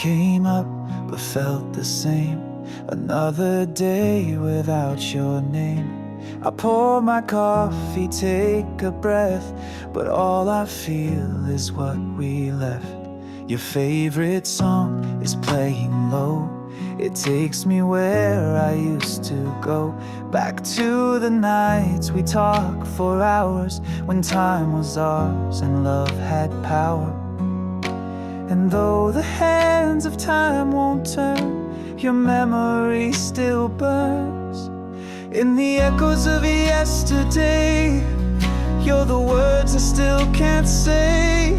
came up but felt the same. Another day without your name. I pour my coffee, take a breath, but all I feel is what we left. Your favorite song is playing low. It takes me where I used to go, back to the nights we talked for hours, when time was ours and love had power. And though the hands of time won't turn, your memory still burns in the echoes of yesterday. You're the words I still can't say.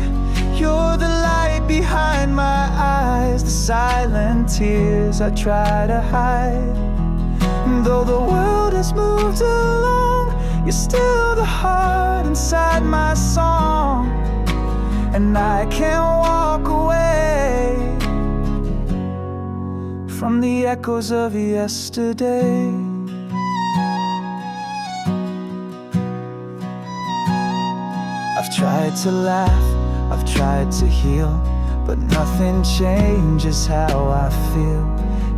You're the light behind my eyes, the silent tears I try to hide. Though the world has moved along, you're still the heart inside my song. And I can't walk away from the echoes of yesterday. I've tried to laugh, I've tried to heal, but nothing changes how I feel.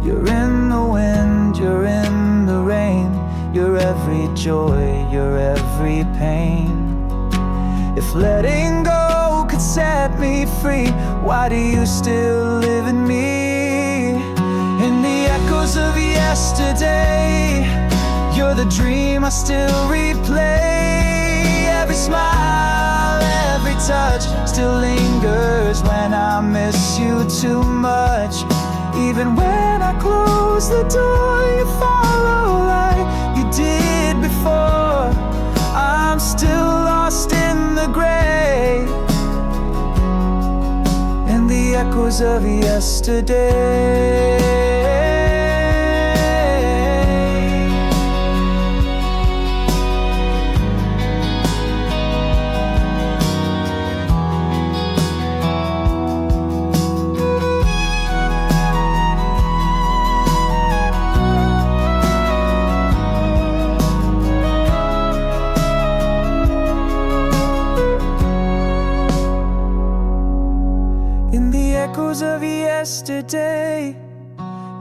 You're in the wind, you're in the rain, you're every joy, you're every pain. If letting go could set me free, why do you still live in me? In the echoes of yesterday, you're the dream I still replay. Every smile, every touch still lingers when I miss you too much. Even when I close the door, you follow like you did before. I'm still lost in the gray, in the echoes of yesterday. Echoes of yesterday,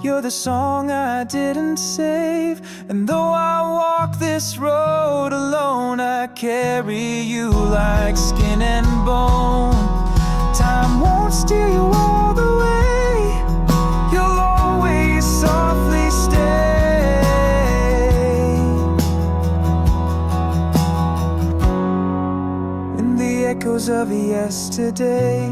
you're the song I didn't save. And though I walk this road alone, I carry you like skin and bone. Time won't steer you all the way, you'll always softly stay in the echoes of yesterday.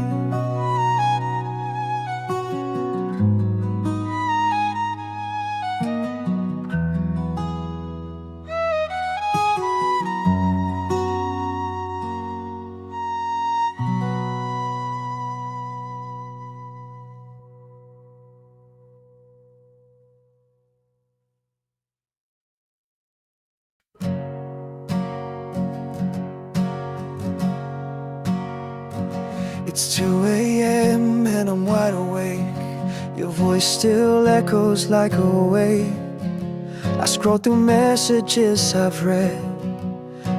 It's 2 a.m. and I'm wide awake. Your voice still echoes like a wave. I scroll through messages I've read,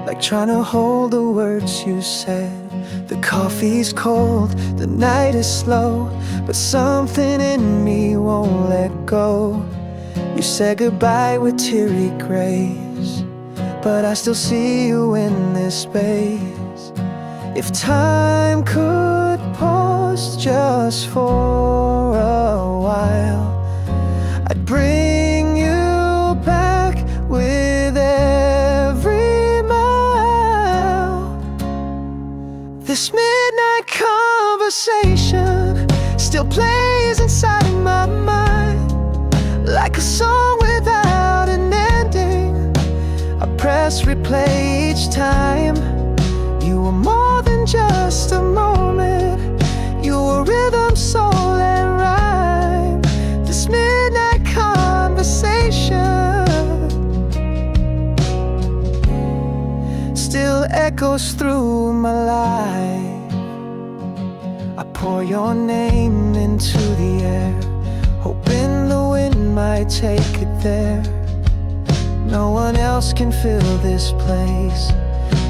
like trying to hold the words you said. The coffee's cold, the night is slow, but something in me won't let go. You said goodbye with teary grace, but I still see you in this space. If time could pause just for a while, I'd bring you back with every mile. This midnight conversation still plays inside of my mind, like a song without an ending. I press replay each time. You were more than just a moment, you were rhythm, soul, and rhyme. This midnight conversation still echoes through my life. I pour your name into the air, hoping the wind might take it there. No one else can fill this place.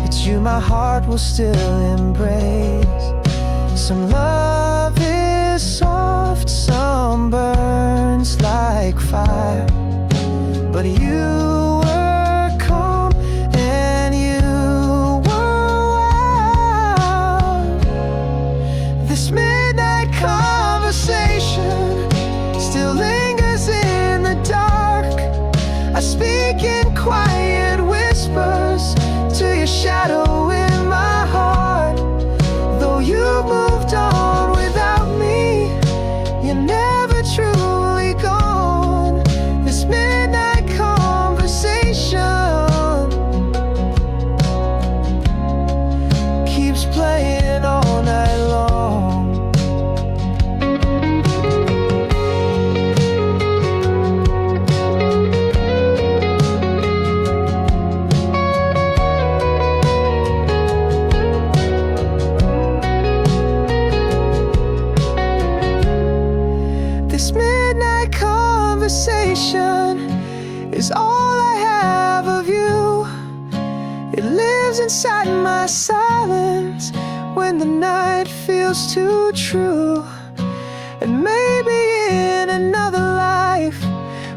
It's you my heart will still embrace. Some love is soft, some but you were calm and you were wild. This midnight conversation still lingers in the dark. I speak in quiet whispers to your shadow in my heart. Though you moved on without me, you're never truly gone. This midnight conversation keeps playing all night long. This midnight conversation is all I have of you. It lives inside my silence when the night feels too true. And maybe in another life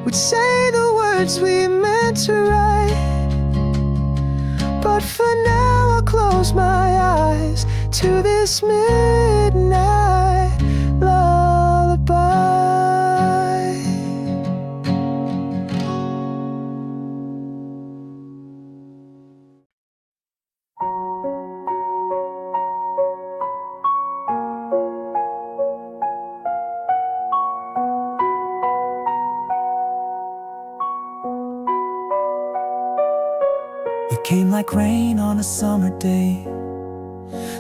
we'd say the words we meant to write. But for now I'll close my eyes to this midnight lullaby. You came like rain on a summer day,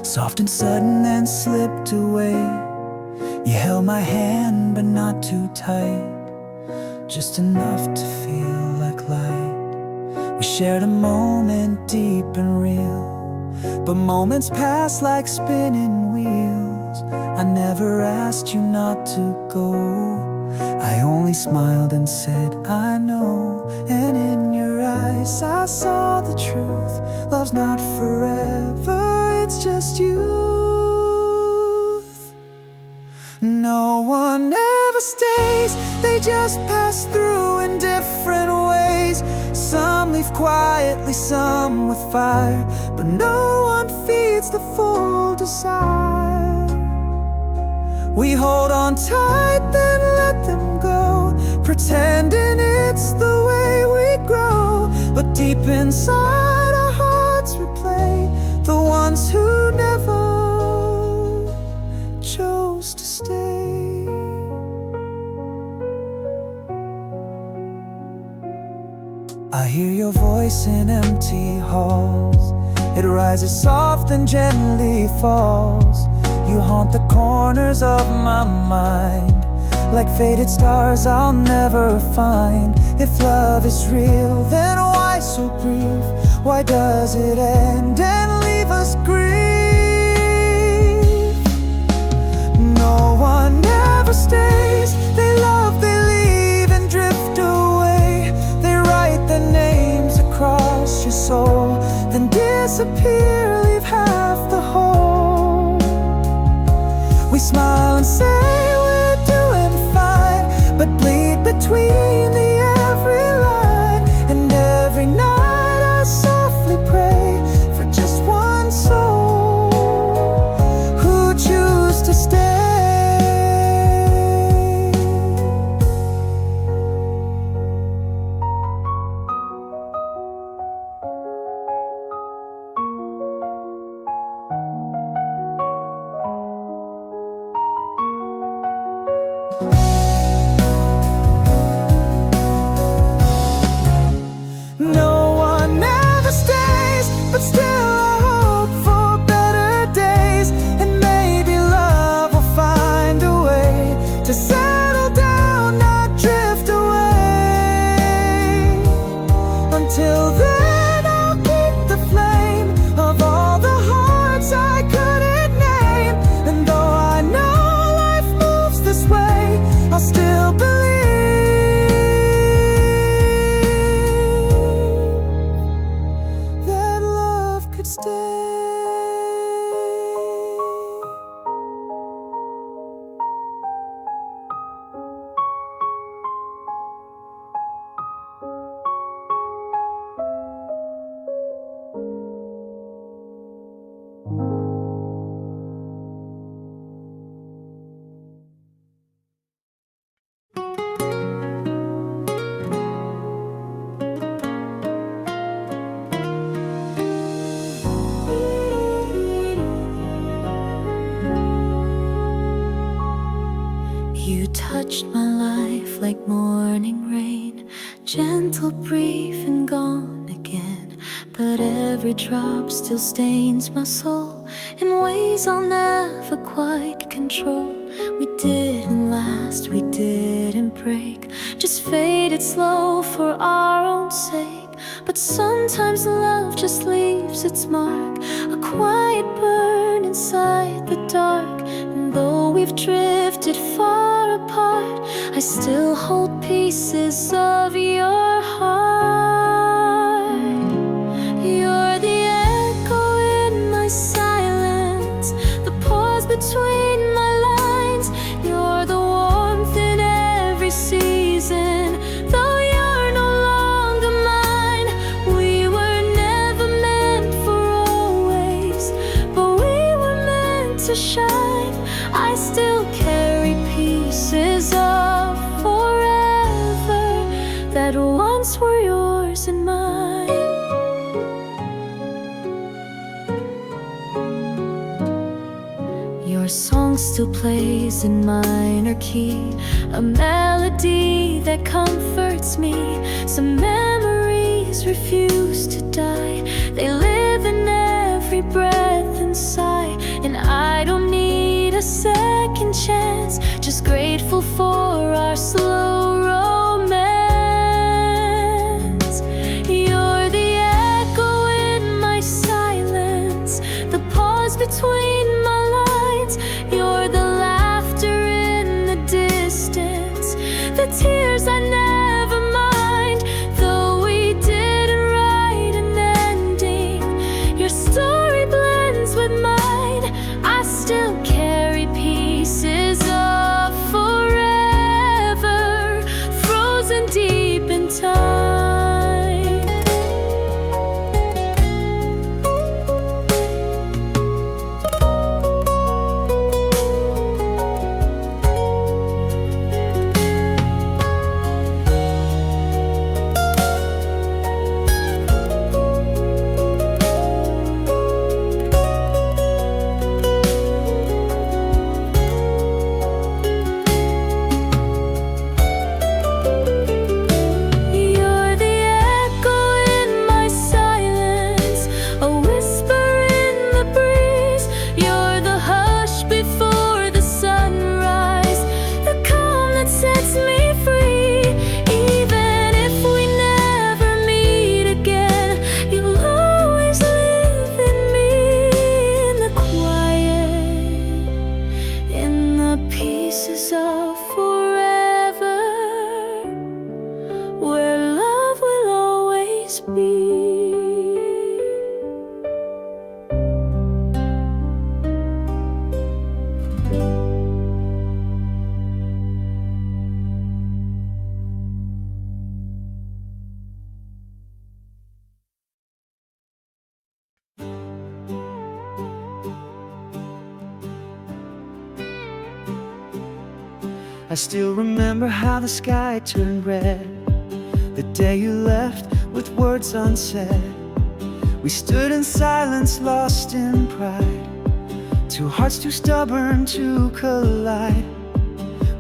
soft and sudden then slipped away. You held my hand but not too tight, just enough to feel like light. We shared a moment deep and real, but moments pass like spinning wheels. I never asked you not to go, I only smiled and said I know. And in your eyes I saw the truth. Love's not forever, it's just youth. No one ever stays, they just pass through in different ways. Some leave quietly, some with fire, but no one feeds the full desire. We hold on tight, then let them go, pretending it's the way we grow. But deep inside our hearts replay the ones who never chose to stay. I hear your voice in empty halls. It rises soft and gently falls. You haunt the corners of my mind, like faded stars I'll never find. If love is real, then why so brief? Why does it end and leave us grief? No one ever stays, they love, they leave and drift away. They write their names across your soul, then disappear, leave half the whole. We smile and say we're doing fine, but bleed between the every line. And every night I softly pray for just one soul who choose to stay. like morning rain, gentle, brief, and gone again. But every drop still stains my soul in ways I'll never quite control. We didn't last, we didn't break, just faded slow for our own sake. But sometimes love just leaves its mark, a quiet burn inside the dark. And though we've drifted far apart, I still hold pieces of your heart. You're the echo in my silence, the pause between my lines. You're the warmth in every season, though you're no longer mine. We were never meant for always, but we were meant to shine. I still carry pieces of forever that once were yours and mine. Your song still plays in minor key, a melody that comforts me. Some memories refuse to die, they live in every breath and sigh. And I don't need a second chance, just grateful for our slow romance. You're the echo in my silence, the pause between my lines. You're the laughter in the distance, the tears I never mind. Though we didn't write an ending, your story blends with mine. I still carry pieces of forever, frozen deep in time. You're the echo in my silence, a whisper in the breeze. You're the hush before the sunrise, the calm that sets me free. Even if we never meet again, you'll always live in me, in the quiet, in the pieces of forever, where love will always be. I still remember how the sky turned red the day you left with words unsaid. We stood in silence, lost in pride, two hearts too stubborn to collide.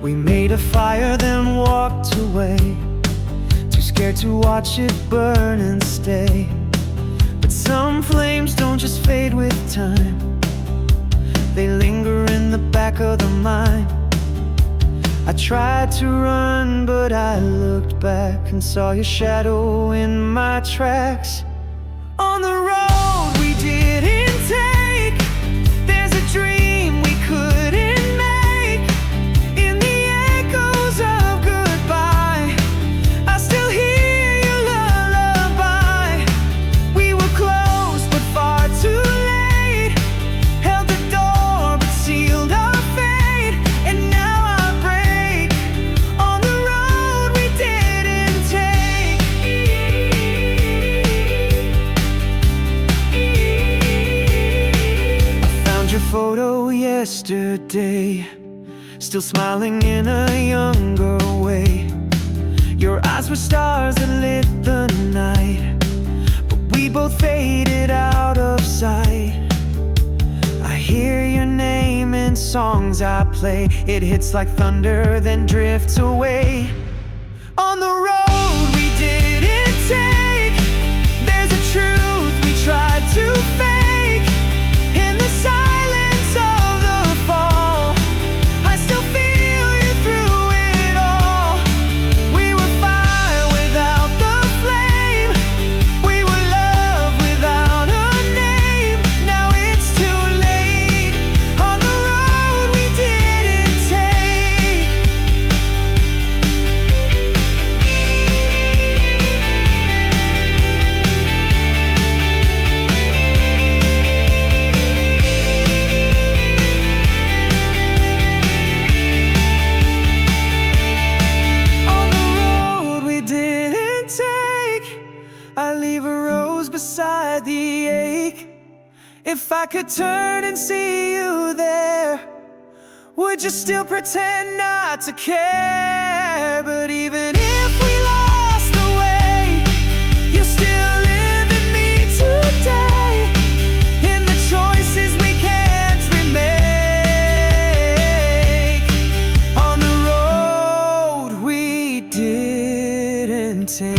We made a fire, then walked away, too scared to watch it burn and stay. But some flames don't just fade with time, they linger in the back of the mind. I tried to run, but I looked back and saw your shadow in my tracks. On the road we didn't take, there's a dream we couldn't make. In the echoes of goodbye, I still hear your lullaby. We were close but far too late, held the door but sealed our fate. And now I break on the road we didn't take. I found your photo yesterday, still smiling in a younger way. Your eyes were stars that lit the night, but we both faded out of sight. I hear your name in songs I play, it hits like thunder then drifts away. If I could turn and see you there, would you still pretend not to care? But even if we lost the way, you still live in me today, in the choices we can't remake, on the road we didn't take.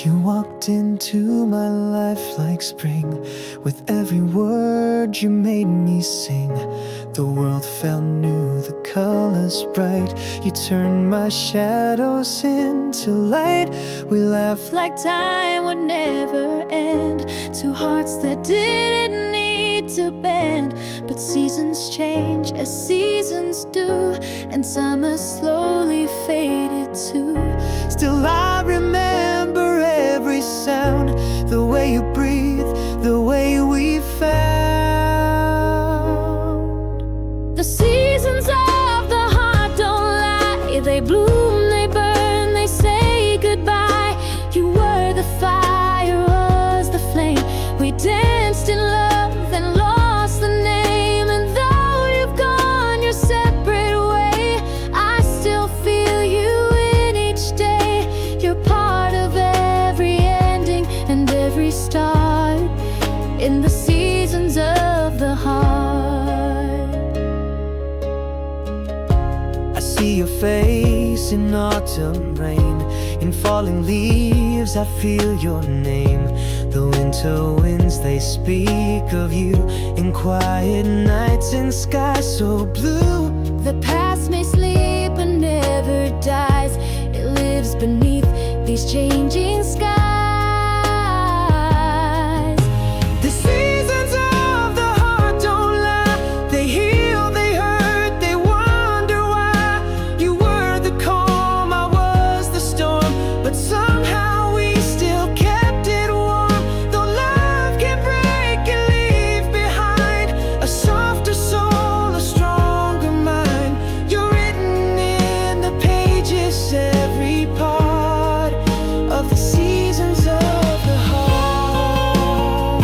You walked into my life like spring. With every word you made me sing. The world felt new, the colors bright. You turned my shadows into light. We laughed like time would never end. Two hearts that didn't need to bend. But seasons change as seasons do, and summer slowly faded too. Still I remember every sound, the way you breathe, the way we found. The seasons of the heart don't lie. They bloom, they burn, they say goodbye. You were the fire, was the flame. We danced in love and lost the name. And though you've gone your separate way, I still feel you in each day. You're part of every ending and every start in the seasons of the heart. I see your face in autumn rain. In falling leaves I feel your name. The winter winds, they speak of you. In quiet nights in skies so blue. The past may sleep but never dies. It lives beneath these changing skies. The seasons of the heart don't lie. They heal, they hurt, they wonder why. You were the calm, I was the storm. But somehow we still kept it warm. Though love can break and leave behind a softer soul, a stronger mind. You're written in the pages, every part of the seasons of the heart.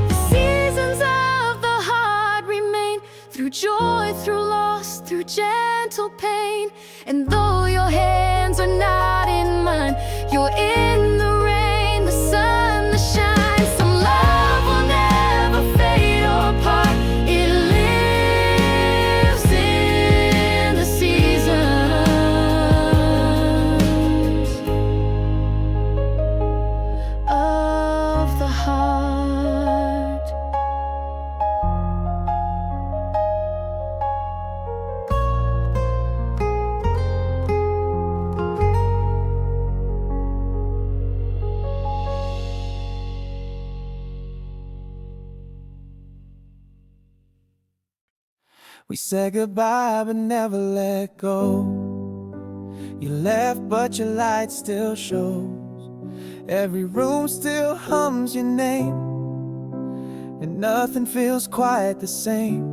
The seasons of the heart remain, through joy, through loss, through gentle pain. And though your hands are not in mine, you're in the rain, the sun, the shine. Some love will never fade or part. It lives in the seasons of the heart. We said goodbye but never let go. You left but your light still shows. Every room still hums your name, and nothing feels quite the same.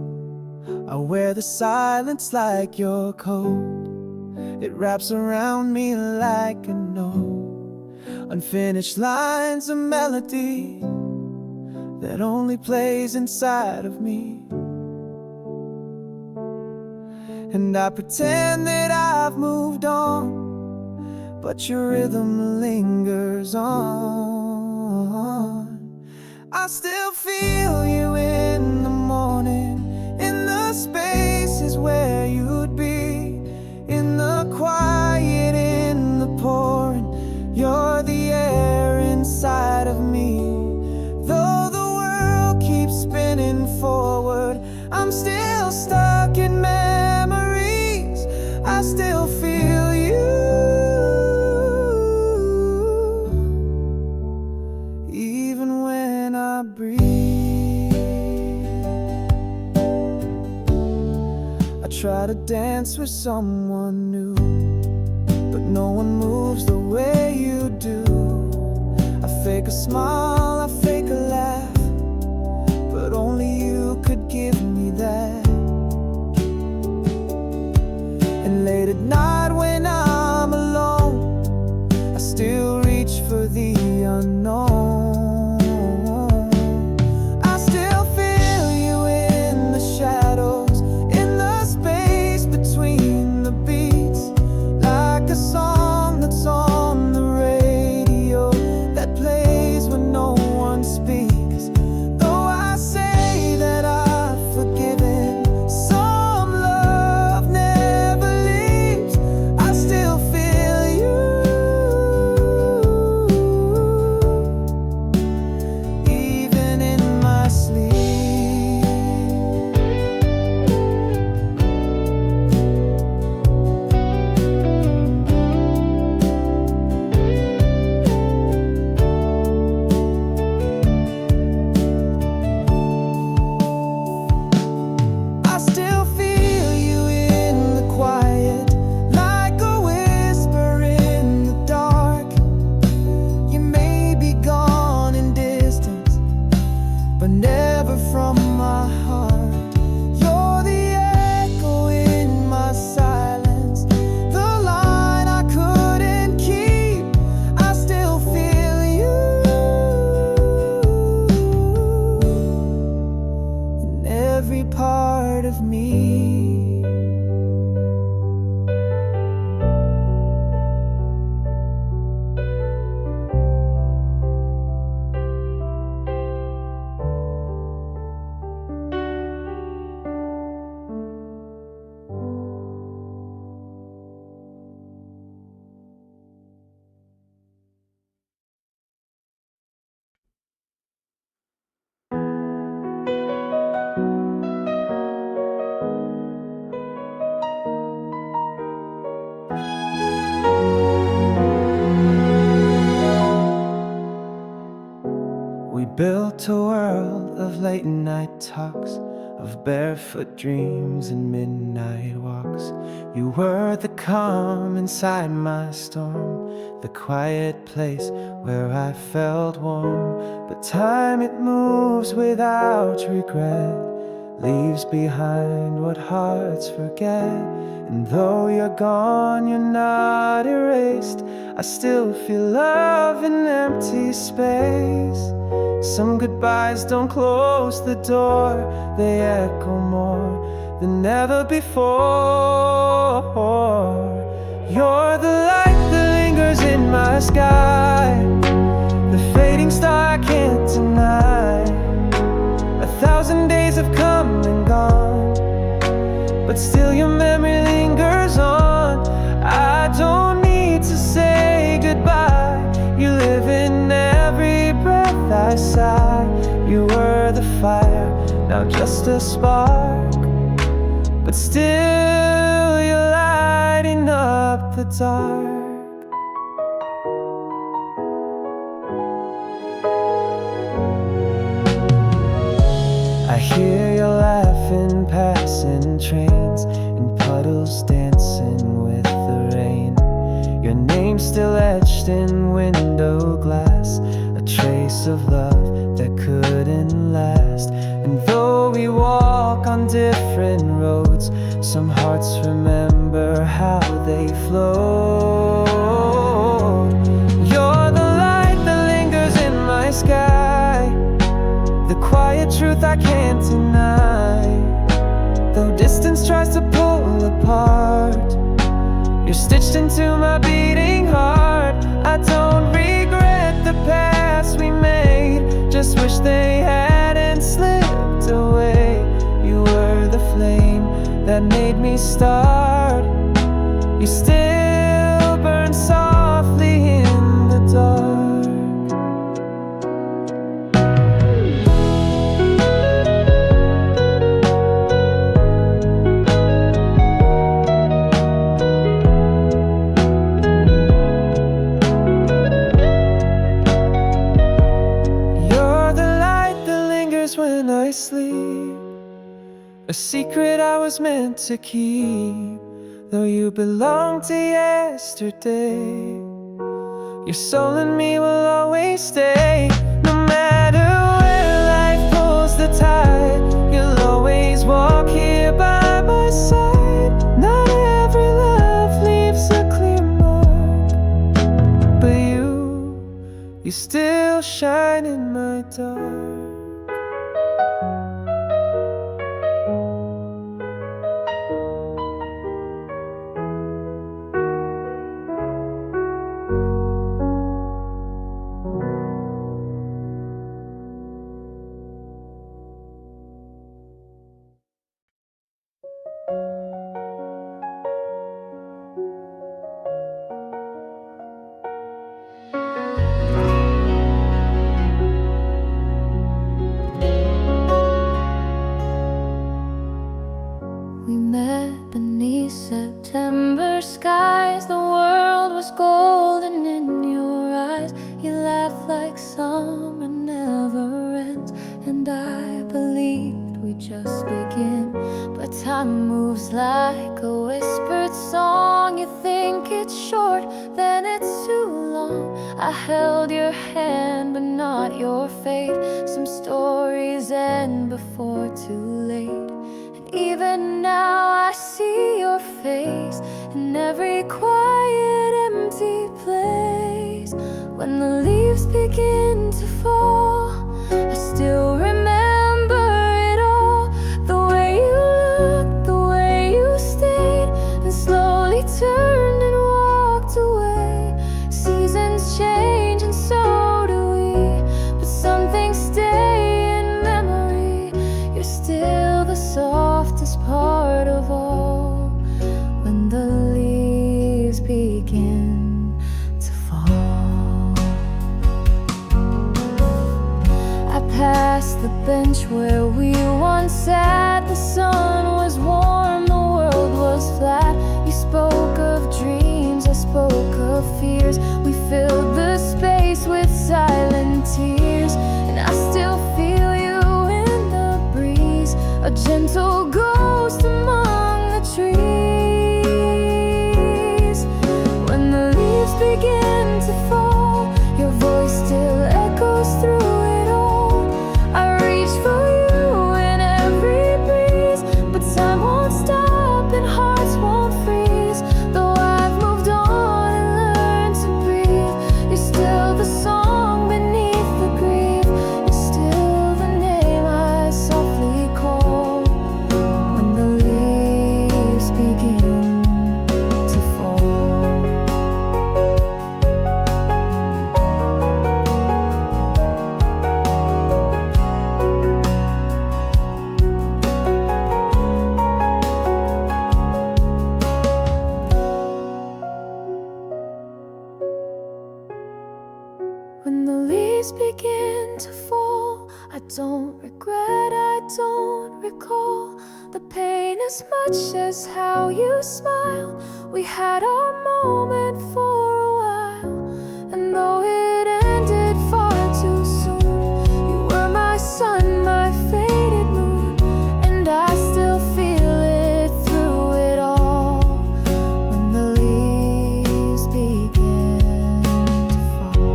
I wear the silence like your coat. It wraps around me like a note. Unfinished lines, a melody that only plays inside of me. And I pretend that I've moved on, but your rhythm lingers on. I still feel you in the morning, in the spaces where you'd be, in the quiet, in the pouring. You're the air inside of me, try to dance with someone new, but no one moves the way you do. I fake a smile, I fake a laugh, but only you could give me that. And late at night when I'm alone, I still reach for the unknown. I still feel you in the shadows, in the space between the beats, like a song that's on the radio that plays when no one speaks. Though I say that I've forgiven, some love never leaves. I still feel you, even in my sleep. I still feel you in the quiet, like a whisper in the dark. You may be gone in distance, but never from my heart. You're the echo in my silence, the line I couldn't keep. I still feel you in every part of me. We built a world of late night talks, of barefoot dreams and midnight walks. You were the calm inside my storm, the quiet place where I felt warm. But time, it moves without regret, leaves behind what hearts forget. And though you're gone, you're not erased. I still feel love in empty space. Some goodbyes don't close the door, they echo more than ever before. You're the light that lingers in my sky, the fading star I can't deny. 1,000 days have come and gone, but still your memory lingers on. I don't need to say goodbye, you live in every breath I sigh. You were the fire, now just a spark, but still you're lighting up the dark. I hear you laughing, passing trains, and puddles dancing with the rain. Your name still etched in window glass, a trace of love that couldn't last. And though we walk on different roads, some hearts remember how they flowed. You're the light that lingers in my sky, the quiet truth I can't deny. Though distance tries to pull apart, you're stitched into my beating heart. I don't regret the past we made, just wish they hadn't slipped away. You were the flame that made me start, you still burn softly in the dark. When I sleep, a a secret I was meant to keep. Though you belong to yesterday, your soul and me will always stay. No matter where life pulls the tide, you'll always walk here by my side. Not every love leaves a clear mark, but you still shine in my dark. We met beneath September skies. The world was golden in your eyes. You laughed like summer never ends, and I believed we'd just begin. But time moves like a whispered song. You think it's short, then it's too long. I held your hand, but not your fate. Some stories end before too late. Even now I see your face in every quiet empty place. When the leaves begin to fall, I still remember it all. The way you looked, the way you stayed, and slowly turned and walked away. Seasons change and so do we, but some things stay in memory. You're still the softest part of all. When the leaves begin to fall, I passed the bench where we once sat. The sun was warm, the world was flat. You spoke of dreams, I spoke of fears. We filled the space with silent tears, and I still feel you in the breeze, a gentle ghost among the trees. When the leaves begin to fall, your voice still echoes through it all. I reach for you in every breeze, but time won't stop and hearts won't freeze. Though I've moved on and learned to breathe, you're still the song beneath the grief. You're still the name I softly call when the leaves begin to fall. When the leaves begin to fall, I don't regret, I don't recall the pain as much as how you smile. We had our moment for a while, and though it ended far too soon, you were my sun, my faded moon, and I still feel it through it all. When the leaves begin to fall.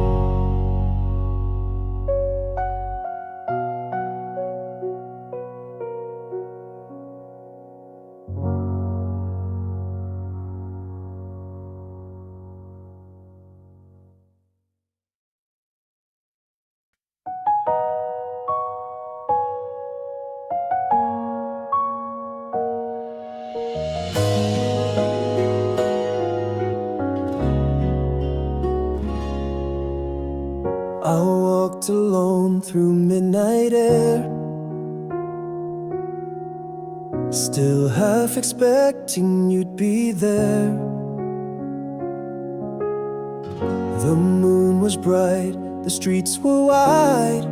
I walked alone through midnight air, still half expecting you'd be there. The moon was bright, the streets were wide,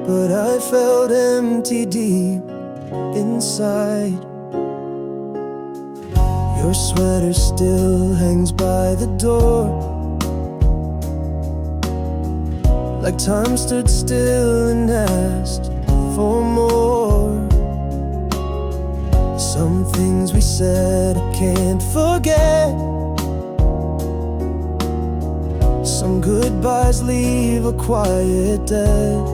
but I felt empty deep inside. Your sweater still hangs by the door, like time stood still and asked for more. Some things we said I can't forget. Some goodbyes leave a quiet debt.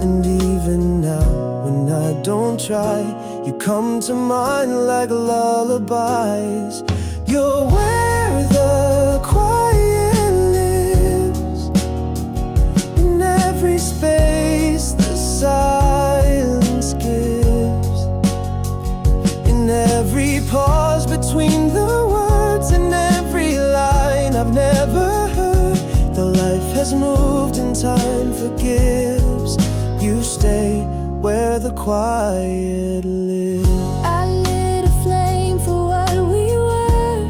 And even now when I don't try, you come to mind like lullabies. You're where the quiet lives. In every space the silence gives. In every pause between the words. In every line I've never heard. Though life has moved and time forgives, you stay where the quiet lives. I lit a flame for what we were,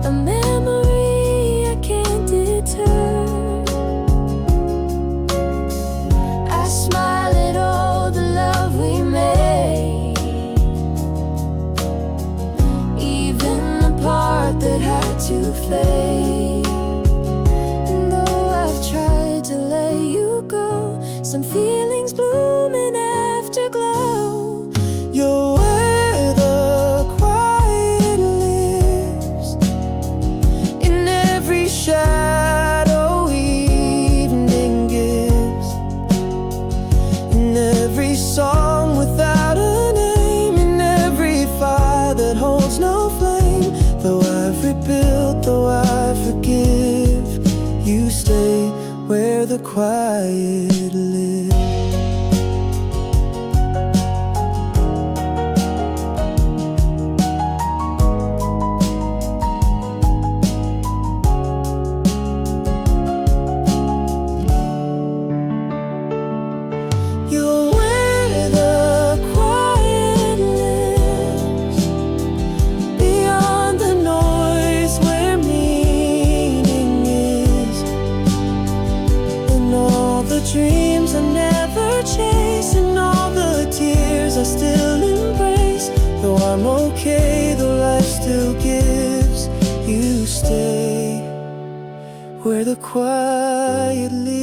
a memory I can't deter. I smile at all the love we made, even the part that had to fade. And though I've tried to let you go, some feelings bloom in afterglow. You're where the quiet lives. In every shadow evening gives. In every song without a name. In every fire that holds no flame. Though I've rebuilt, though I forgive, you stay where the quiet lives. You're where the quiet lives. Beyond the noise where meaning is. In all the dreams I never chase. In all the tears I still embrace. Though I'm okay, though life still gives, you stay where the quiet lives.